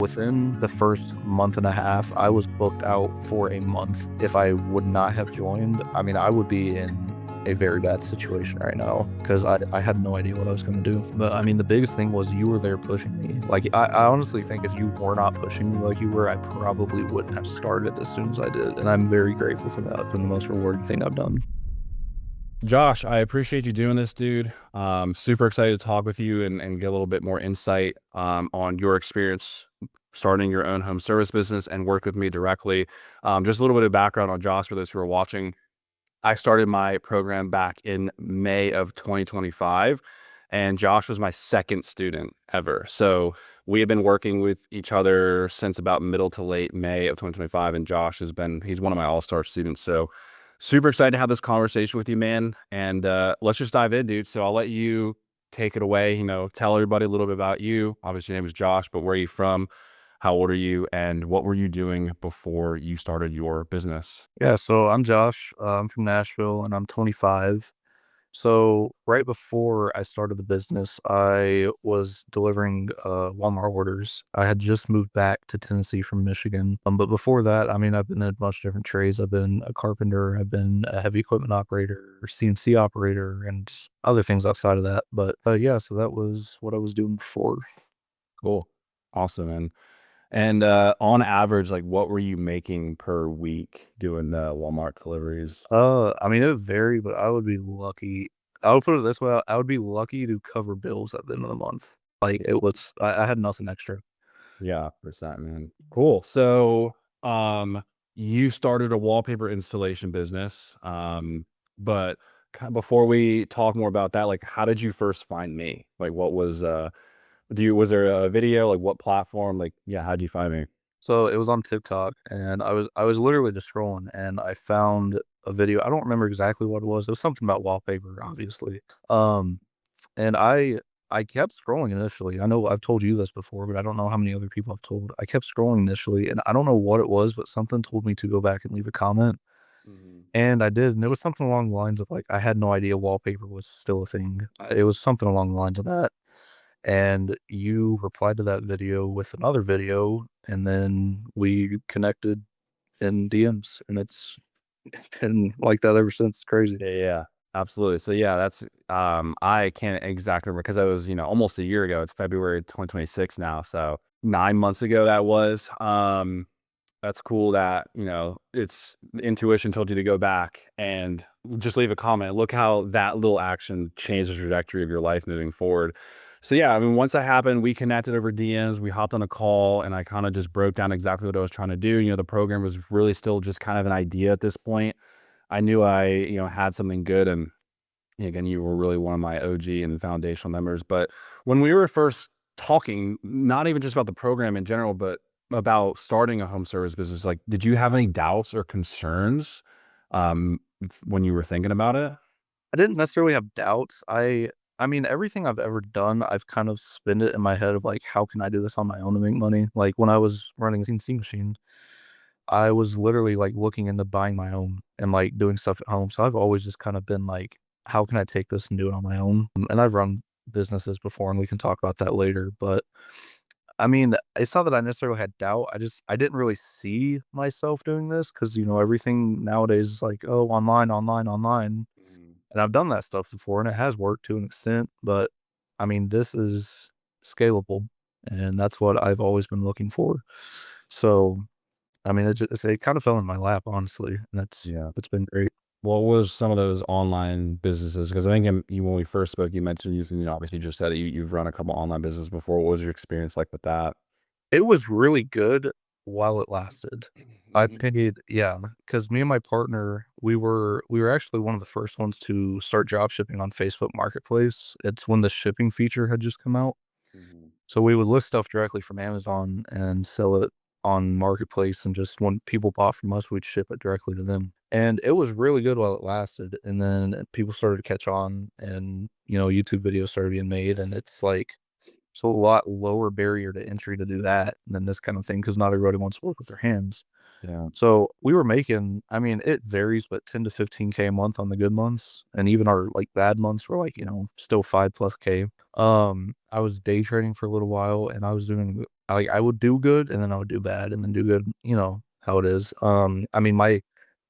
Within the first month and a half, I was booked out for a month. If I would not have joined, I mean, I would be in a very bad situation right now because I had no idea what I was going to do. But I mean, the biggest thing was you were there pushing me. Like, I honestly think if you were not pushing me like you were, I probably wouldn't have started as soon as I did. And I'm very grateful for that. It's been the most rewarding thing I've done. Josh, I appreciate you doing this, dude. Super excited to talk with you and get a little bit more insight on your experience starting your own home service business and work with me directly. Just a little bit of background on Josh for those who are watching. I started my program back in May of 2025, and Josh was my second student ever. So we have been working with each other since about middle to late May of 2025, and he's one of my all-star students. So super excited to have this conversation with you, man. And let's just dive in, dude. So I'll let you take it away, tell everybody a little bit about you. Obviously, your name is Josh, but where are you from? How old are you? And what were you doing before you started your business? Yeah, so I'm Josh. I'm from Nashville and I'm 25. So right before I started the business, I was delivering Walmart orders. I had just moved back to Tennessee from Michigan. But before that, I mean, I've been in a bunch of different trades. I've been a carpenter, I've been a heavy equipment operator, CNC operator, and just other things outside of that. But yeah, so that was what I was doing before. Cool. Awesome, man. And on average, like what were you making per week doing the Walmart deliveries? I mean, it would vary, but I would be lucky. I would put it this way: I would be lucky to cover bills at the end of the month. Like it was, I had nothing extra. Yeah, percent, man. Cool. So, you started a wallpaper installation business. But before we talk more about that, like, how did you first find me? Like, what was, was there a video? Like, what platform? Like, yeah, how'd you find me? So it was on TikTok, and I was literally just scrolling, and I found a video. I don't remember exactly what it was. It was something about wallpaper, obviously. Um, and I kept scrolling initially. I know I've told you this before, but I don't know how many other people I've told. I kept scrolling initially, and I don't know what it was, but something told me to go back and leave a comment, Mhm. and I did. And it was something along the lines of like I had no idea wallpaper was still a thing. It was something along the lines of that. And you replied to that video with another video, and then we connected in DMs, and it's been like that ever since. It's crazy. Yeah, yeah, absolutely. So yeah, that's I can't exactly remember because I was, almost a year ago. It's February 2026 now. So 9 months ago that was. That's cool that, it's intuition told you to go back and just leave a comment. Look how that little action changed the trajectory of your life moving forward. So yeah, I mean, once that happened, we connected over DMs, we hopped on a call, and I kind of just broke down exactly what I was trying to do. The program was really still just kind of an idea at this point. I knew I, had something good, and again, you were really one of my OG and foundational members. But when we were first talking, not even just about the program in general, but about starting a home service business, like, did you have any doubts or concerns when you were thinking about it? I didn't necessarily have doubts. I mean, everything I've ever done, I've kind of spin it in my head of like, how can I do this on my own to make money? Like when I was running a CNC machine, I was literally like looking into buying my own and like doing stuff at home. So I've always just kind of been like, how can I take this and do it on my own? And I've run businesses before, and we can talk about that later. But I mean, it's not that I necessarily had doubt. I didn't really see myself doing this because everything nowadays is like, oh, online, online, online. Mm. And I've done that stuff before, and it has worked to an extent. But I mean, this is scalable, and that's what I've always been looking for. So I mean, it kind of fell in my lap, honestly, and Yeah. it's been great. What was some of those online businesses? Because I think when we first spoke, you mentioned using, obviously you just said that you've run a couple online business before. What was your experience like with that? It was really good while it lasted. I Mhm. paid yeah, because me and my partner, we were actually one of the first ones to start drop shipping on Facebook Marketplace. It's when the shipping feature had just come out. Mhm. So we would list stuff directly from Amazon and sell it on Marketplace, and just when people bought from us, we'd ship it directly to them. And it was really good while it lasted, and then people started to catch on, and, YouTube videos started being made, and it's like it's a lot lower barrier to entry to do that than this kind of thing because not everybody wants to work with their hands. Yeah. So we were making, I mean, it varies, but 10 to 15K a month on the good months. And even our like bad months were like, still 5 plus K. I was day trading for a little while, and I was doing I would do good and then I would do bad and then do good, you know how it is. I mean, my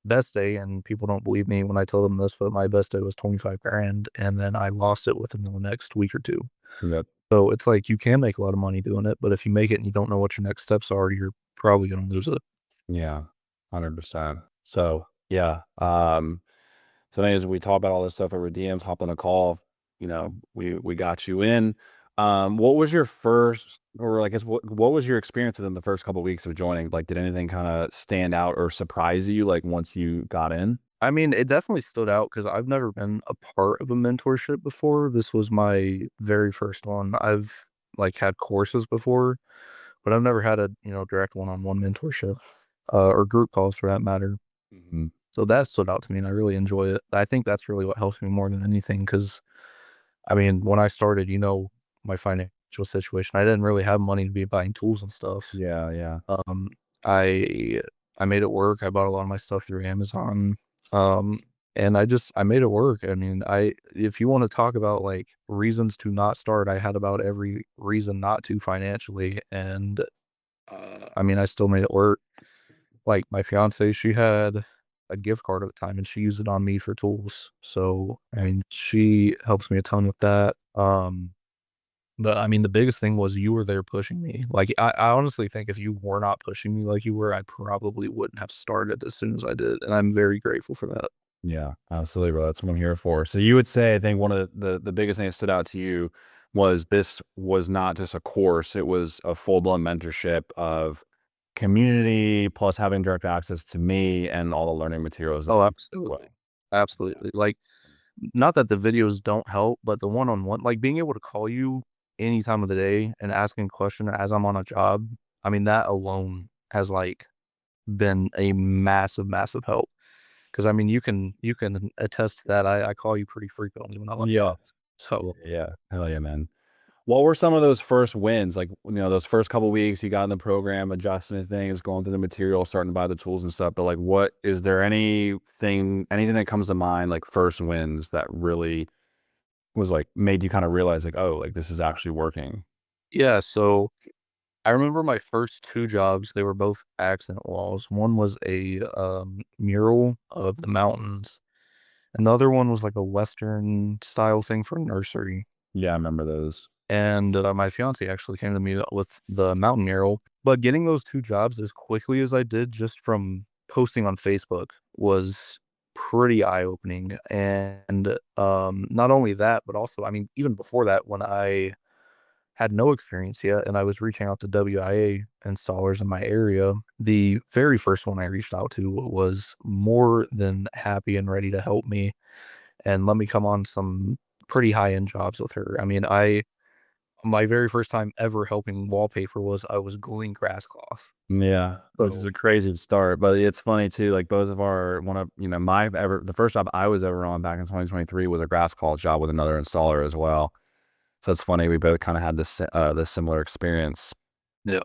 best day, and people don't believe me when I tell them this, but my best day was 25 grand, and then I lost it within the next week or 2. Yep. So it's like you can make a lot of money doing it, but if you make it and you don't know what your next steps are, you're probably gonna lose it. Yeah, 100%. So, yeah, so anyways, we talk about all this stuff over DMs, hop on a call, we got you in. What was your first, or I guess what was your experience within the first couple weeks of joining? Like, did anything kind of stand out or surprise you, like, once you got in? I mean, it definitely stood out because I've never been a part of a mentorship before. This was my very first one. I've, like, had courses before, but I've never had a, direct one-on-one mentorship, or group calls for that matter. Mhm. So that stood out to me, and I really enjoy it. I think that's really what helps me more than anything. Because I mean, when I started, my financial situation, I didn't really have money to be buying tools and stuff. Yeah, yeah, Um, I I made it work. I bought a lot of my stuff through Amazon. Um, and I made it work. I mean, if you wanna talk about, like, reasons to not start, I had about every reason not to financially, and, I mean, I still made it work. Like, my fiancée, she had a gift card at the time, and she used it on me for tools. So, I mean, she helps me a ton with that. But, I mean, the biggest thing was you were there pushing me. Like, I honestly think if you were not pushing me like you were, I probably wouldn't have started as soon as I did, and I'm very grateful for that. yeah, absolutely, bro. That's what I'm here for. So you would say, I think one of the biggest things that stood out to you was this was not just a course; it was a full blown mentorship of community plus having direct access to me and all the learning materials that Oh, you put. absolutely. Absolutely. Like, not that the videos don't help, but the one-on-one, like, being able to call you any time of the day and asking a question as I'm on a job, I mean, that alone has, like, been a massive, massive help. Because I mean, you can attest to that. I call you pretty frequently when I'm on Yeah. jobs. So, Yeah, yeah. Hell yeah, man. What were some of those first wins? Like, those first couple weeks you got in the program, adjusting to things, going through the material, starting to buy the tools and stuff. But like, what is there anything that comes to mind, like first wins that really was like made you kind of realize like, oh, like this is actually working? yeah, so I remember my first 2 jobs, they were both accent walls. One was a, mural of the mountains. Another one was like a Western style thing for a nursery. Yeah, I remember those. And, my fiancée actually came to me with the mountain mural. But getting those 2 jobs as quickly as I did just from posting on Facebook was pretty eye-opening, and, not only that, but also, I mean, even before that, when I had no experience yet and I was reaching out to WIA installers in my area, the very first one I reached out to was more than happy and ready to help me and let me come on some pretty high-end jobs with her. I mean, I my very first time ever helping wallpaper was I was gluing grass cloth. Yeah, which is So a crazy start, but it's funny too. Like both of our one of my ever the first job I was ever on back in 2023 was a grass call job with another installer as well. So it's funny we both kind of had this similar experience. yeah.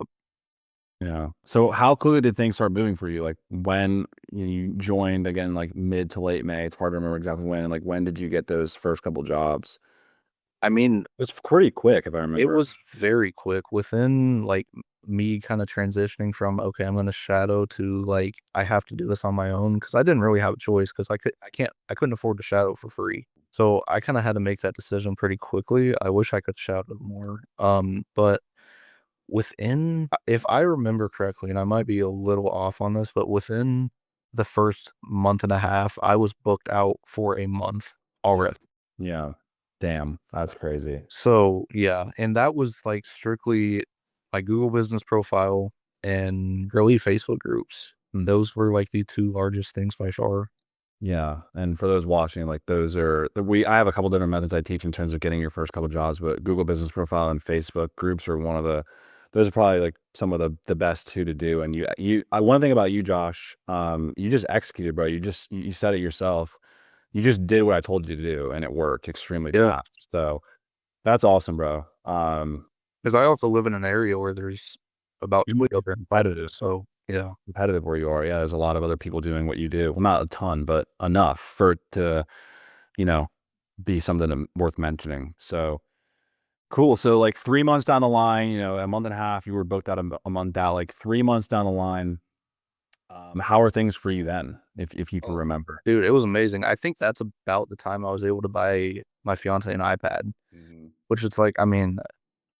Yeah. So how quickly did things start moving for you? Like when you joined again, like mid to late May. It's hard to remember exactly when. Like when did you get those first couple jobs? I mean, It was pretty quick, if I it remember. was very quick within, like, me kinda transitioning from, "Okay, I'm gonna shadow," to, like, "I have to do this on my own because I didn't really have a choice because I couldn't afford to shadow for free. So, I kinda had to make that decision pretty quickly. I wish I could shadow more, but within if I remember correctly, and I might be a little off on this, but within the first month and a half, I was booked out for a month Yeah. already. Yeah. Damn, that's crazy. So, yeah, and that was, like, strictly my Google business profile and really Facebook groups. And those were, like, the 2 largest things by far. Yeah, and for those watching, like those are I have a couple different methods I teach in terms of getting your first couple jobs, but Google Business Profile and Facebook groups are one of those are probably like some of the best 2 to do. And one thing about you, Josh, you just executed, bro. You said it yourself. You just did what I told you to do, and it worked extremely Yeah, fast. So that's awesome, bro. because I also live in an area where there's about You're 20 other competitive. so, yeah. Competitive where you are. Yeah, there's a lot of other people doing what you do. Well, not a ton, but enough for it to, you know, be something worth mentioning. So Cool. So like 3 months down the line, a month and a half, you were booked out a month out. Like 3 months down the line, how are things for you then, if you can Oh, remember? dude, it was amazing. I think that's about the time I was able to buy my fiance an iPad, Mhm. which is like, I mean,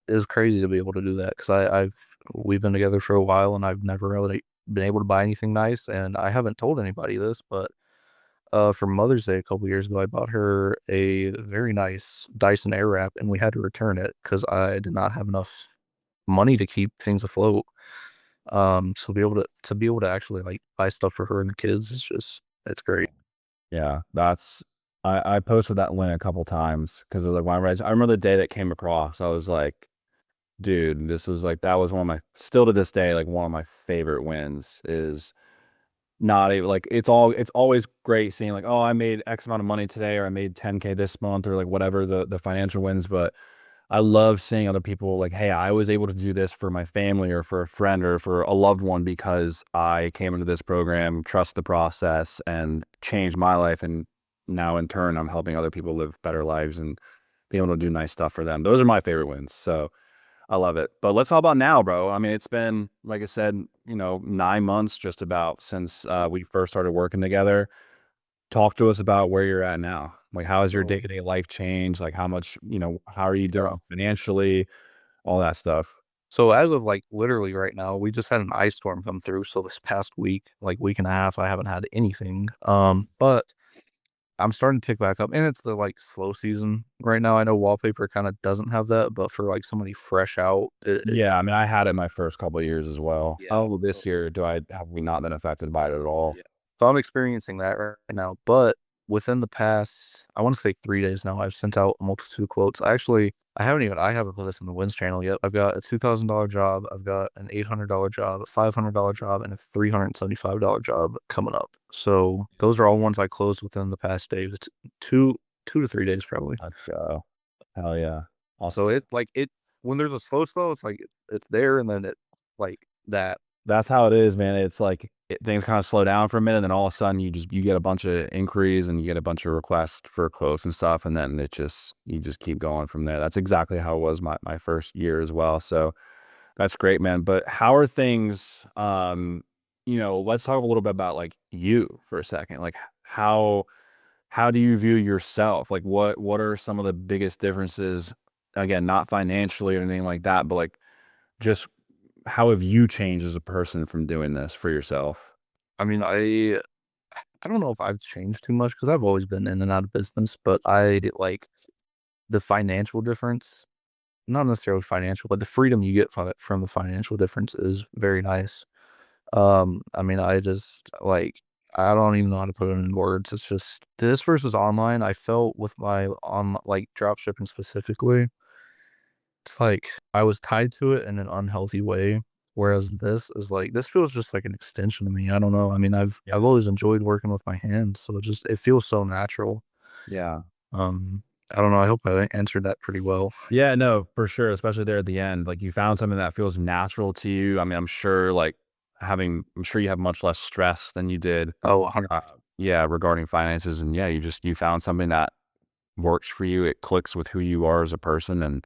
it's crazy to be able to do that because we've been together for a while and I've never really been able to buy anything nice, and I haven't told anybody this, but for Mother's Day a couple years ago, I bought her a very nice Dyson Airwrap, and we had to return it because I did not have enough money to keep things afloat. So be able to actually like buy stuff for her and the kids is just it's great. Yeah, I posted that link a couple times because like when I remember the day that came across, I was like, dude, this was like that was one of my still to this day like one of my favorite wins is not a like it's always great seeing like, oh, I made X amount of money today or I made 10K this month or like whatever the financial wins, but I love seeing other people like, hey, I was able to do this for my family or for a friend or for a loved one because I came into this program, trust the process, and changed my life. And now in turn, I'm helping other people live better lives and be able to do nice stuff for them. Those are my favorite wins. So I love it. But let's talk about now, bro. I mean, it's been, like I said, 9 months just about since we first started working together. Talk to us about where you're at now. Like, how has your So day-to-day life changed? Like, how much, how are you yeah. doing financially? All that stuff. So as of like literally right now, we just had an ice storm come through. So this past week, like week and a half, I haven't had anything. But I'm starting to pick back up, and it's the like slow season right now. I know wallpaper kind of doesn't have that, but for like somebody fresh out, Yeah, I mean, I had it my first couple of years as well. yeah. Oh, this year, have we not been affected by it at all? Yeah. So I'm experiencing that right now, but within the past, I want to say 3 days now, I've sent out a multitude of quotes. I haven't put this in the wins channel yet. I've got a $2,000 job, I've got an $800 job, a $500 job, and a $375 job coming up. So those are all ones I closed within the past days, 2 to 3 days probably. Let's go. Hell yeah. So Awesome. when there's a slow spell, it's like it's there, and then it like that. That's how it is, man. It's like things kind of slow down for a minute, and then all of a sudden you get a bunch of inquiries and you get a bunch of requests for quotes and stuff, and then you just keep going from there. That's exactly how it was my first year as well. So that's great, man. But how are things? Let's talk a little bit about like you for a second. Like how do you view yourself? Like what are some of the biggest differences? Again, not financially or anything like that, but like just how have you changed as a person from doing this for yourself? I mean, I don't know if I've changed too much because I've always been in and out of business, but I like the financial difference, not necessarily financial, but the freedom you get from the financial difference is very nice. I mean, I just like I don't even know how to put it in words. It's just this versus online. I felt with my on like drop shipping specifically, it's like I was tied to it in an unhealthy way. Whereas this feels just like an extension of me. I don't know. I mean, Yeah. I've always enjoyed working with my hands, so it feels so natural. Yeah. Um, I don't know. I hope I answered that pretty well. Yeah, no, for sure, especially there at the end. Like you found something that feels natural to you. I mean, I'm sure you have much less stress than you did. Oh, 100. Yeah, regarding finances. And yeah, you found something that works for you. It clicks with who you are as a person. And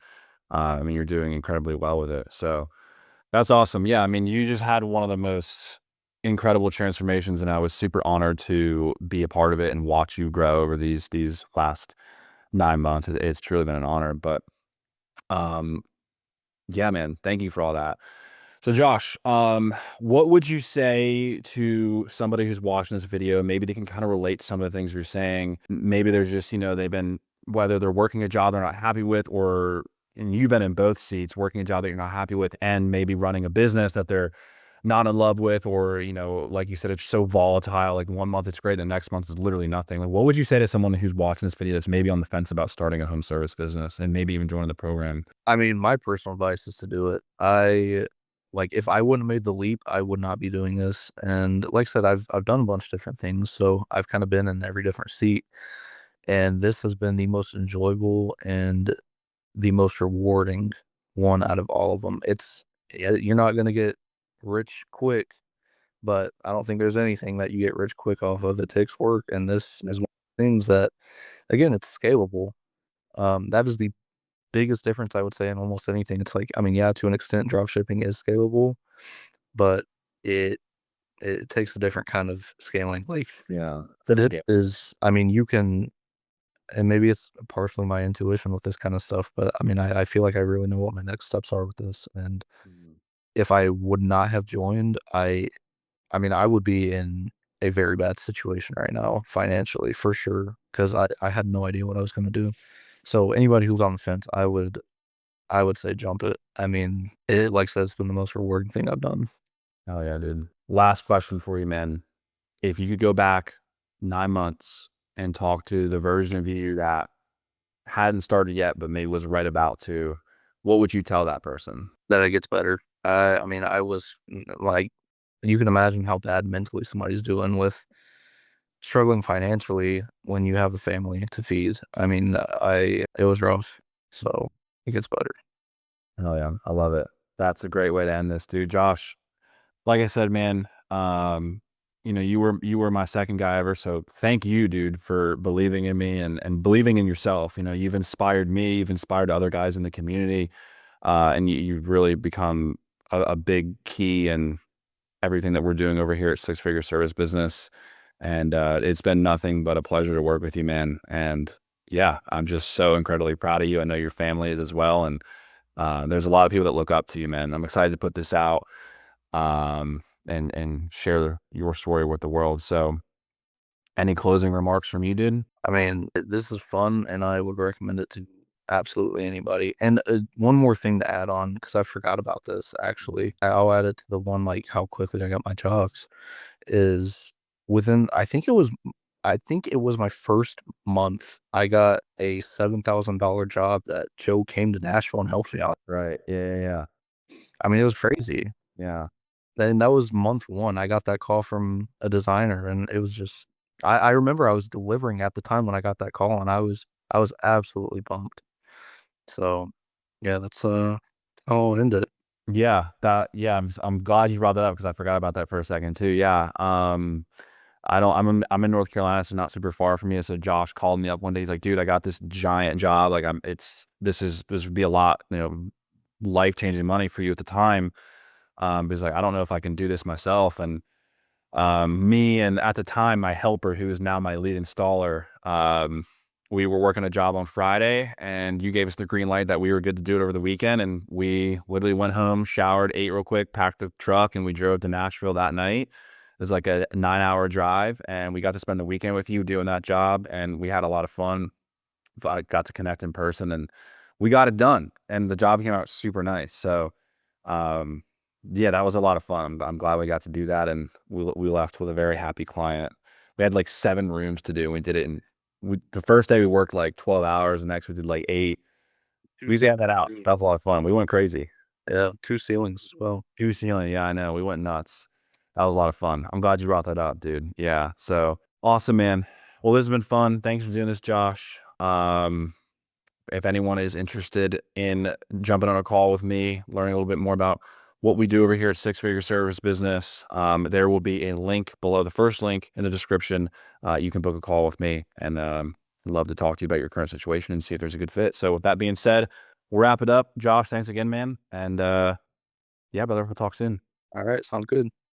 I mean, you're doing incredibly well with it. So that's awesome. Yeah. I mean, you just had one of the most incredible transformations, and I was super honored to be a part of it and watch you grow over these last 9 months. It's truly been an honor. But um, yeah, man, thank you for all that. So Josh, what would you say to somebody who's watching this video? Maybe they can kind of relate to some of the things you're saying. Maybe they're just, they've been, whether they're working a job they're not happy with, or, and you've been in both seats, working a job that you're not happy with, and maybe running a business that they're not in love with, or, like you said, it's so volatile. Like 1 month it's great, the next month is literally nothing. Like, what would you say to someone who's watching this video that's maybe on the fence about starting a home service business and maybe even joining the program? I mean, my personal advice is to do it. If I wouldn't have made the leap, I would not be doing this. And like I said, I've done a bunch of different things, so I've kind of been in every different seat. And this has been the most enjoyable and the most rewarding one out of all of them. Yeah, you're not gonna get rich quick, but I don't think there's anything that you get rich quick off of. It takes work, and this is one of the things that, again, it's scalable. That is the biggest difference I would say in almost anything. It's like, I mean, yeah, to an extent, drop shipping is scalable, but it it takes a different kind of scaling. Like, Yeah. that Yeah. is, I mean, you can, and maybe it's partially my intuition with this kind of stuff, but I mean, I feel like I really know what my next steps are with this. And Mhm. if I would not have joined, I mean, I would be in a very bad situation right now financially for sure because I had no idea what I was going to do. So anybody who's on the fence, I would say jump it. I mean, it like I said, it's been the most rewarding thing I've done. Oh yeah, dude. Last question for you, man. If you could go back 9 months and talk to the version of you that hadn't started yet, but maybe was right about to, what would you tell that person? That it gets better. I mean, I was like, you can imagine how bad mentally somebody's doing with struggling financially when you have a family to feed. I mean, it was rough. So it gets better. Oh yeah, I love it. That's a great way to end this, dude. Josh, like I said, man, you were my second guy ever. So thank you, dude, for believing in me and believing in yourself. You've inspired me, you've inspired other guys in the community, and you've really become a big key in everything that we're doing over here at Six Figure Service Business. And it's been nothing but a pleasure to work with you, man. And yeah, I'm just so incredibly proud of you. I know your family is as well, and there's a lot of people that look up to you, man. I'm excited to put this out, and share your story with the world. So, any closing remarks from you, dude? I mean, this is fun, and I would recommend it to absolutely anybody. And one more thing to add on, because I forgot about this actually. I'll add it to the one like how quickly I got my jobs is within. I think it was my first month. I got a $7,000 job that Joe came to Nashville and helped me out. Right. Yeah. Yeah. Yeah. I mean, it was crazy. Yeah. And that was month 1. I got that call from a designer, and it was just I remember I was delivering at the time when I got that call, and I was absolutely pumped. So, yeah, that's, how I'll end it. Yeah, I'm glad you brought that up because I forgot about that for a second too. Yeah. I don't I'm in North Carolina, so not super far from you. So Josh called me up one day. He's like, dude, I got this giant job. Like this would be a lot, life-changing money for you at the time. But he's like, I don't know if I can do this myself. And me and at the time my helper, who is now my lead installer, we were working a job on Friday, and you gave us the green light that we were good to do it over the weekend, and we literally went home, showered, ate real quick, packed the truck, and we drove to Nashville that night. It was like a 9-hour drive, and we got to spend the weekend with you doing that job, and we had a lot of fun. I got to connect in person, and we got it done, and the job came out super nice. So um, yeah, that was a lot of fun. I'm glad we got to do that, and we left with a very happy client. We had like 7 rooms to do. We did it in the first day we worked like 12 hours, the next we did like 8. 2 We just had that out. ceilings. That was a lot of fun. We went crazy. Yeah, 2 ceilings as well. 2 ceiling, yeah, I know. We went nuts. That was a lot of fun. I'm glad you brought that up, dude. Yeah. So awesome, man. Well, this has been fun. Thanks for doing this, Josh. If anyone is interested in jumping on a call with me, learning a little bit more about what we do over here at Six Figure Service Business, there will be a link below the first link in the description. You can book a call with me, and I'd love to talk to you about your current situation and see if there's a good fit. So with that being said, we'll wrap it up. Josh, thanks again, man. And yeah, brother, we'll talk soon. Alright, sounds good.